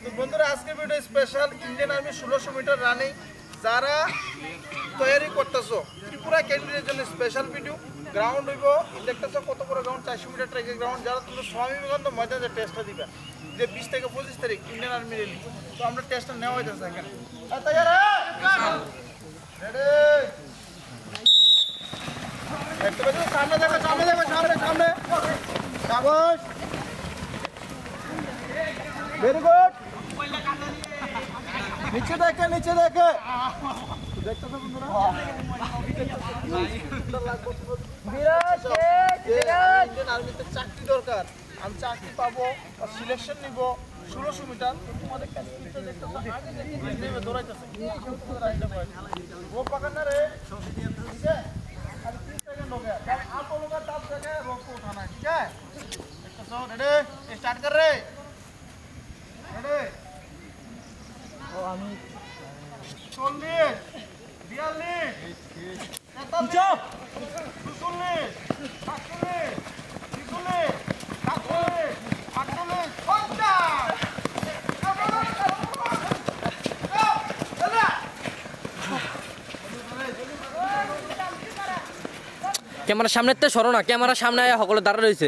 তো বন্ধুরা আজকের video special Indian army 1600 metre running যারা তৈরি করতেছো ত্রিপুরা ক্যান্ডিডেটের জন্য স্পেশাল ভিডিও। গ্রাউন্ড হইব দেখতেছো কত বড় গ্রাউন্ড, 400 মিটার ট্র্যাকের গ্রাউন্ড। যারা তুমি স্বামী বিবেকানন্দ ময়দানে টেস্টটা দিবে যে 20 থেকে 25 তারিখ ইন্ডিয়ান আর্মি রেলি, তো আমরা টেস্টটা নেওয়া হইতেছে এখানে। দেখতে পাচ্ছ সামনে দেখো, সামনে দেখো, সামনে সামনে কাগজ। Very good. নিচে দেখে, নিচে দেখে দেখতেছো বন্ধুরা। ইন্ডিয়ান আর্মিতে চাকরি দরকার, আমি চাকরি পাবো, সিলেকশন নিব 1600 মিটার। তোমাদের কাছে দৌড়াইতেছে वो पकड़ना रे, ठीक है? अभी 30 सेकंड हो गया। जब आप बोलोगा तब जगह रोक को उठाना है, ठीक है? रेडी स्टार्ट कर रहे, रेडी 40 42 43 44 ক্যামেরার সামনে তো সরো না, ক্যামেরার সামনে সকলে দাঁড়া রয়েছে।